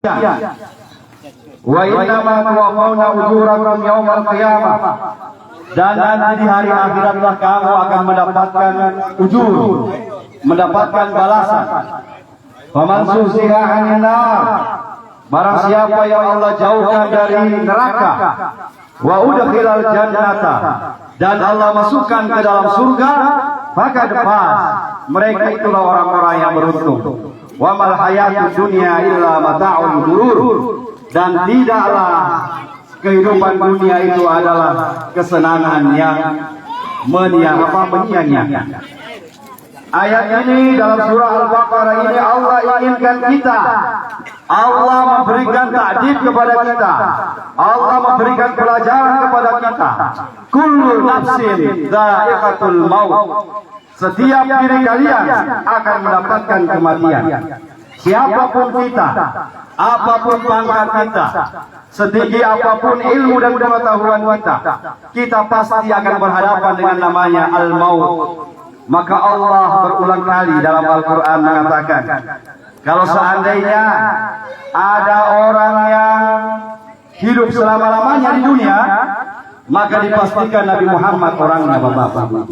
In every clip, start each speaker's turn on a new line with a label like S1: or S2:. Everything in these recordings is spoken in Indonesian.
S1: Wa innama tuwaffawna ujurakum yaumal qiyamah. Dan nanti di hari akhiratlah kamu akan mendapatkan ujur, mendapatkan balasan. Faman zuhziha 'anil nar, barang siapa yang Allah jauhkan dari neraka, wa udkhilal jannata, dan Allah masukkan ke dalam surga, maka faz, mereka itulah orang-orang yang beruntung. Wa mal hayatud dunya illa mata'ul ghurur, dan tidaklah kehidupan dunia itu adalah kesenangan yang menyia-nyiakan. Ayat ini dalam surah Al-Baqarah ini Allah inginkan kita, Allah memberikan ta'dib kepada kita, Allah memberikan pelajaran kepada kita. Kullu nafsin dha'iqatul maut, setiap diri kalian akan mendapatkan kematian. Siapapun kita, apapun pangkat kita, setinggi apapun ilmu dan pengetahuan kita pasti akan berhadapan dengan namanya al-maut. Maka Allah berulang kali dalam Al-Quran mengatakan, kalau seandainya ada orang yang hidup selama-lamanya di dunia, maka dipastikan Nabi Muhammad orangnya, Bapak-Bapak.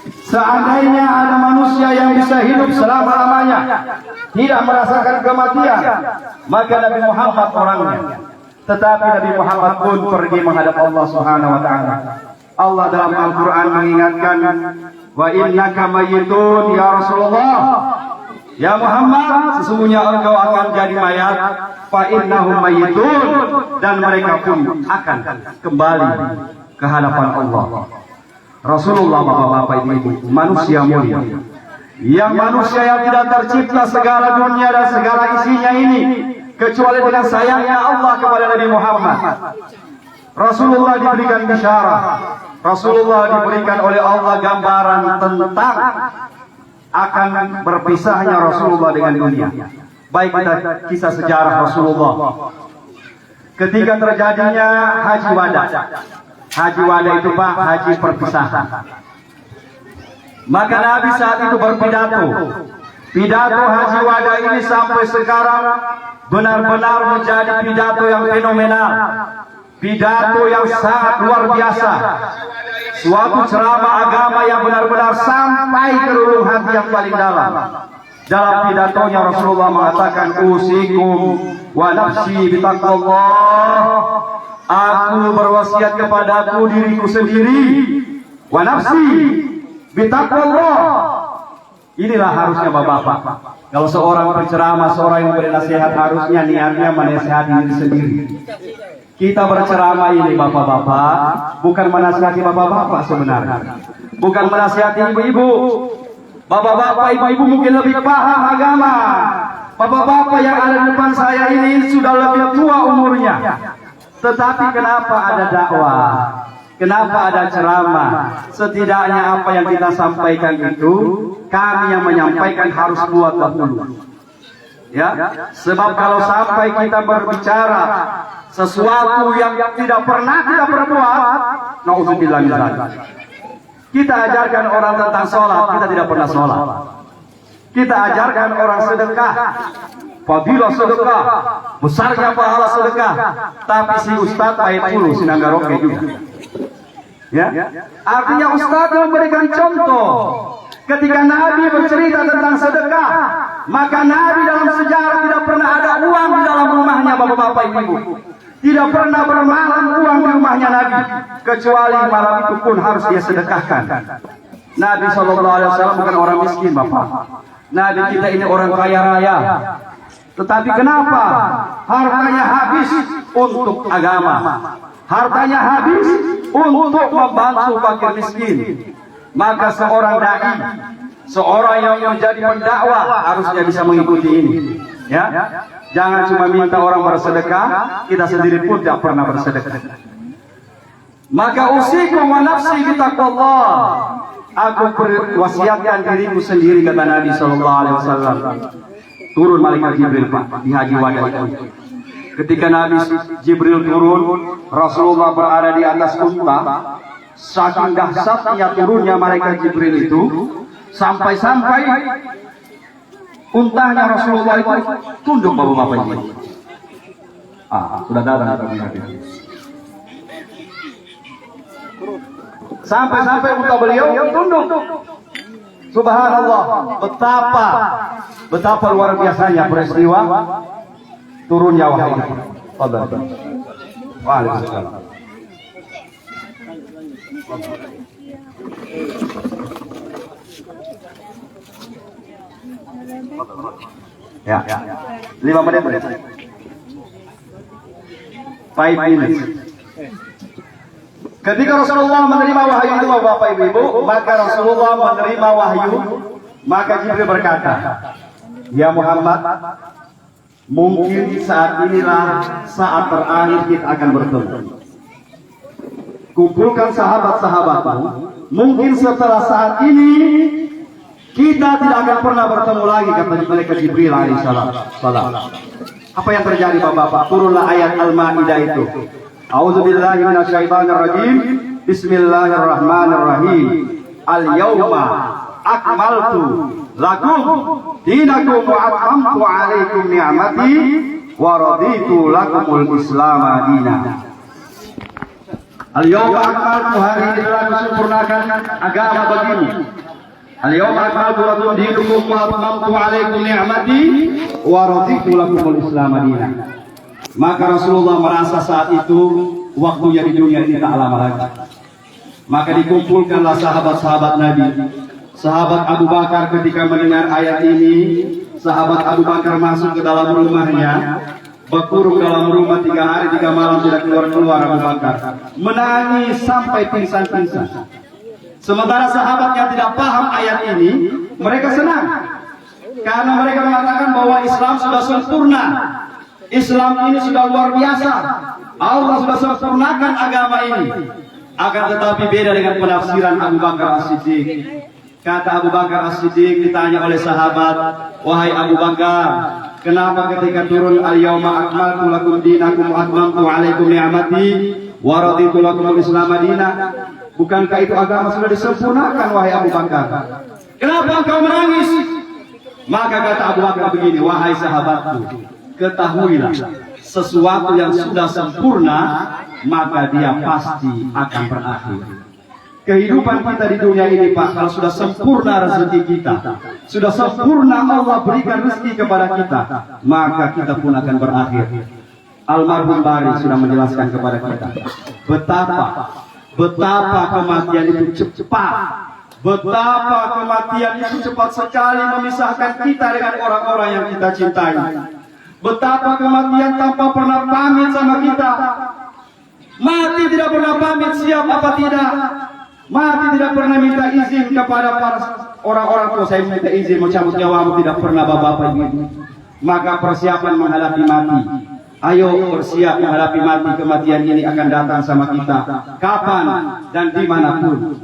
S1: Seandainya ada manusia yang bisa hidup selama-lamanya, tidak merasakan kematian, maka Nabi Muhammad orangnya. Tetapi Nabi Muhammad pun pergi menghadap Allah Subhanahu wa Ta'ala. Allah dalam Al-Quran mengingatkan, wa innaka mayyitun ya Rasulullah, ya Muhammad, sesungguhnya engkau akan jadi mayat. Fa innahum mayyitun, dan mereka pun akan kembali ke hadapan Allah. Rasulullah, Bapak-bapak, Ibu-ibu, manusia mulia, yang manusia yang tidak tercipta segala dunia dan segala isinya ini kecuali dengan sayangnya Allah kepada Nabi Muhammad. Rasulullah diberikan bisyarah, Rasulullah diberikan oleh Allah gambaran tentang akan berpisahnya Rasulullah dengan dunia. Baik kita kisah sejarah Rasulullah ketika terjadinya Haji Wada. Haji Wada itu Pak, haji perpisahan. Maka Nabi saat itu berpidato. Pidato Haji Wada ini sampai sekarang benar-benar menjadi pidato yang fenomenal, pidato yang sangat luar biasa, suatu ceramah agama yang benar-benar sampai ke relung hati yang paling dalam. Dalam pidatonya Rasulullah mengatakan, usikum wa nafsi bitaqwallah, aku berwasiat kepadaku diriku sendiri, wa nafsi bitaqwallah. Inilah harusnya Bapak-bapak, kalau seorang penceramah, seorang yang memberi nasihat, harusnya niatnya menasihati diri sendiri. Kita berceramah ini Bapak-bapak bukan menasihati Bapak-bapak sebenarnya, bukan menasihati ibu-ibu. Bapak-bapak, ibu-ibu mungkin lebih paham agama. Bapak-bapak yang ada di depan saya ini sudah lebih tua umurnya, tetapi kenapa ada dakwah? Kenapa ada ceramah? Setidaknya apa yang kita sampaikan itu, kami yang menyampaikan harus buat dahulu. Ya, sebab kalau sampai kita berbicara sesuatu yang tidak pernah kita perbuat, nauzubillah min dzalik. Kita ajarkan orang tentang sholat, kita tidak pernah sholat. Kita ajarkan orang sedekah, fadilah sedekah, besarnya pahala sedekah, tapi si Ustadz pahit dulu sinanggaroke juga. Ya, artinya Ustadz memberikan contoh. Ketika Nabi bercerita tentang sedekah, maka Nabi dalam sejarah tidak pernah ada uang di dalam rumahnya, Bapak-bapak, Ibu. Tidak pernah bermalam uang di rumahnya Nabi, kecuali malam itu pun harus dia sedekahkan. Nabi SAW bukan orang miskin, Bapak. Nabi kita ini orang kaya raya. Tetapi kenapa hartanya habis untuk agama? Hartanya habis untuk membantu fakir miskin. Maka seorang dai, seorang yang menjadi pendakwah harusnya bisa mengikuti ini. Ya, jangan cuma minta orang bersedekah, kita sendiri pun tidak pernah bersedekah. Maka usikum wa nafsi bitaqwallah, aku berwasiatkan diriku sendiri, kata Nabi SAW. Turun malaikat Jibril Pak di Haji Wada itu. Ketika Nabi Jibril turun, Rasulullah berada di atas unta. Saking dahsyatnya turunnya malaikat Jibril itu, sampai-sampai untahnya Rasulullah itu tunduk, Bapak-bapak ini. Sudah datang kita menghadiri. Sampai-sampai muka beliau tunduk. Subhanallah, betapa luar biasanya peristiwa turunnya wahyu. Fadhal. Waalaikumsalam. Ya, 5 menit. 5 minutes. Ketika Rasulullah menerima wahyu itu, Bapak Ibu, maka Rasulullah menerima wahyu, maka Jibril berkata, "Ya Muhammad, mungkin saat inilah saat terakhir kita akan bertemu. Kumpulkan sahabat-sahabatmu, mungkin setelah saat ini kita tidak akan pernah bertemu lagi," kata malaikat Jibril alaihissalam. Apa yang terjadi Bapak-bapak? Turunlah ayat Al-Maidah itu. A'udzubillahi minasyaitonirrajim. Bismillahirrahmanirrahim. Al-yauma akmaltu lakum dinakum wa atmamtu 'alaikum ni'mati wa raditu lakumul Islam dinan. Al-yauma akmaltu, hari ini telah kusempurnakan agama bagimu. Al-yauma akmaltu lakum dinakum wa atmamtu 'alaikum ni'mati wa raditu lakumul Islam dinan. Maka Rasulullah merasa saat itu waktunya di dunia ini tak lama lagi. Maka dikumpulkanlah sahabat-sahabat Nabi. Sahabat Abu Bakar ketika mendengar ayat ini, sahabat Abu Bakar masuk ke dalam rumahnya, berkurung dalam rumah 3 hari 3 malam tidak keluar Abu Bakar, menangis sampai pingsan-pingsan. Sementara sahabat yang tidak paham ayat ini, mereka senang karena mereka mengatakan bahwa Islam sudah sempurna. Islam ini sudah luar biasa. Allah sudah sempurnakan agama ini. Akan tetapi beda dengan penafsiran Abu Bakar As-Siddiq. Kata Abu Bakar As-Siddiq ditanya oleh sahabat, "Wahai Abu Bakar, kenapa ketika turun al-yauma akmaltu lakum dinakum wa atmamtu 'alaikum ni'mati wa raditu lakumul Islam dinan?" Bukankah itu agama sudah disempurnakan, wahai Abu Bakar? Kenapa engkau menangis? Maka kata Abu Bakar begini, "Wahai sahabatku, ketahuilah, sesuatu yang sudah sempurna maka dia pasti akan berakhir. Kehidupan kita di dunia ini, Pak, kalau sudah sempurna rezeki kita, sudah sempurna Allah berikan rezeki kepada kita, maka kita pun akan berakhir." Almarhum Bari sudah menjelaskan kepada kita betapa kematian itu cepat, betapa kematian itu cepat sekali memisahkan kita dengan orang-orang yang kita cintai. Betapa kematian tanpa pernah pamit sama kita. Mati tidak pernah pamit siap apa tidak. Mati tidak pernah minta izin kepada para orang-orang tua. Saya minta izin mau cabut nyawamu, tidak pernah bapak-bapak ibu. Maka persiapan menghadapi mati. Ayo bersiap menghadapi mati. Kematian ini akan datang sama kita kapan dan dimanapun.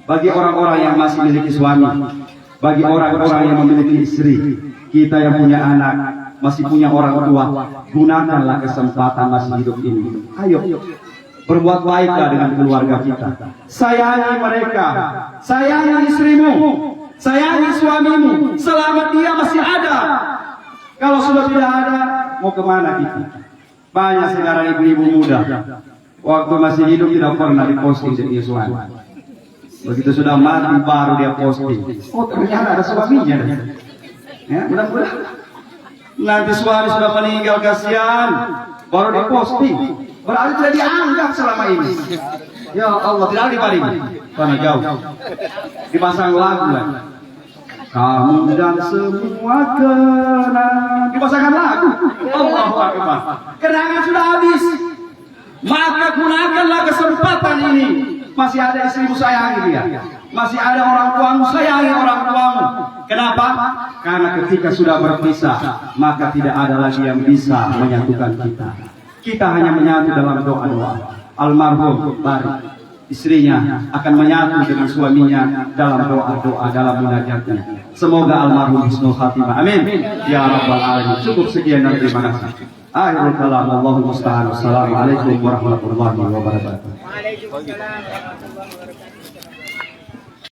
S1: Bagi orang-orang yang masih memiliki suami, bagi orang-orang yang memiliki istri, kita yang punya anak, masih punya orang tua, gunakanlah kesempatan masih hidup ini. Ayo berbuat baiklah dengan keluarga kita. Sayangi mereka, sayangi istrimu, sayangi suamimu selama dia masih ada. Kalau sudah tidak ada, mau kemana kita? Banyak sekarang ibu-ibu muda, waktu masih hidup tidak pernah diposting dengan suami. Begitu sudah mati baru dia posting. Oh, ternyata ada suaminya. Ya, mudah-mudahan nanti suami sudah meninggal, kasihan, baru diposting. Berarti tidak dianggap selama ini. Ya Allah, tidak dipaling. Karena jauh. Dipasang lagu lagi. Kamu dan semua kenangan. Dipasangkan lagu. Allahu Akbar. Kenangan sudah habis. Maka gunakanlah kesempatan ini. Masih ada istrimu, sayangi dia. Masih ada orang tuamu, sayangi orang tuamu. Kenapa? Karena ketika sudah berpisah, maka tidak ada lagi yang bisa menyatukan kita. Kita hanya menyatu dalam doa-doa. Almarhum Bari, istrinya akan menyatu dengan suaminya dalam doa-doa, dalam munajatnya. Semoga almarhum husnul khatimah. Amin. Ya Rabbal Alamin. Cukup sekian dan terima kasih. Akhirul kalam. Allahumma musta'an. Assalamualaikum warahmatullahi wabarakatuh. Waalaikumsalam warahmatullahi wabarakatuh.